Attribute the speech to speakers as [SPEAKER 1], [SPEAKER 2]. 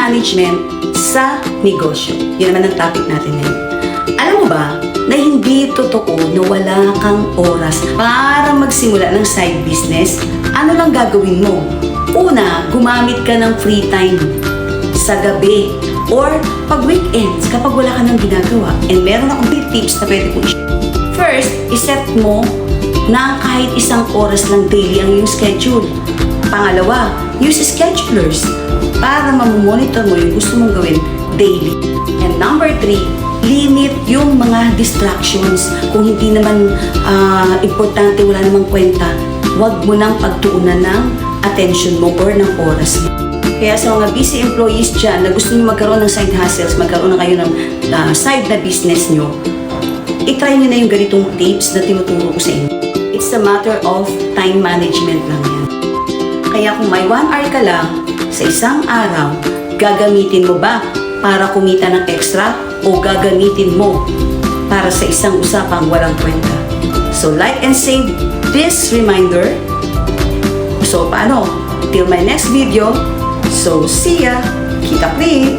[SPEAKER 1] management sa negosyo. Yun naman ang topic natin ngayon. Alam mo ba na hindi totoo na wala kang oras para magsimula ng side business? Ano lang gagawin mo? Una, gumamit ka ng free time sa gabi or pag weekends kapag wala ka nang ginagawa. And meron akong big tips na pwede ko i-share. First, iset mo na kahit isang oras lang daily ang iyong schedule. Pangalawa, use schedulers para mamonitor mo yung gusto mong gawin daily. And number 3, limit yung mga distractions. Kung hindi naman importante, wala namang kwenta, huwag mo nang pagtuunan ng attention mo or ng oras mo. Kaya sa mga busy employees dyan na gusto nyo magkaroon ng side hustles, magkaroon na kayo ng side na business nyo, itry nyo na yung ganitong tips na tinuturo ko sa inyo. It's a matter of time management lang yan. Kaya kung may 1 hour ka lang sa isang araw, gagamitin mo ba para kumita ng extra o gagamitin mo para sa isang usapang walang kwenta? So like and save this reminder. So paano? Till my next video. So see ya. Kita please.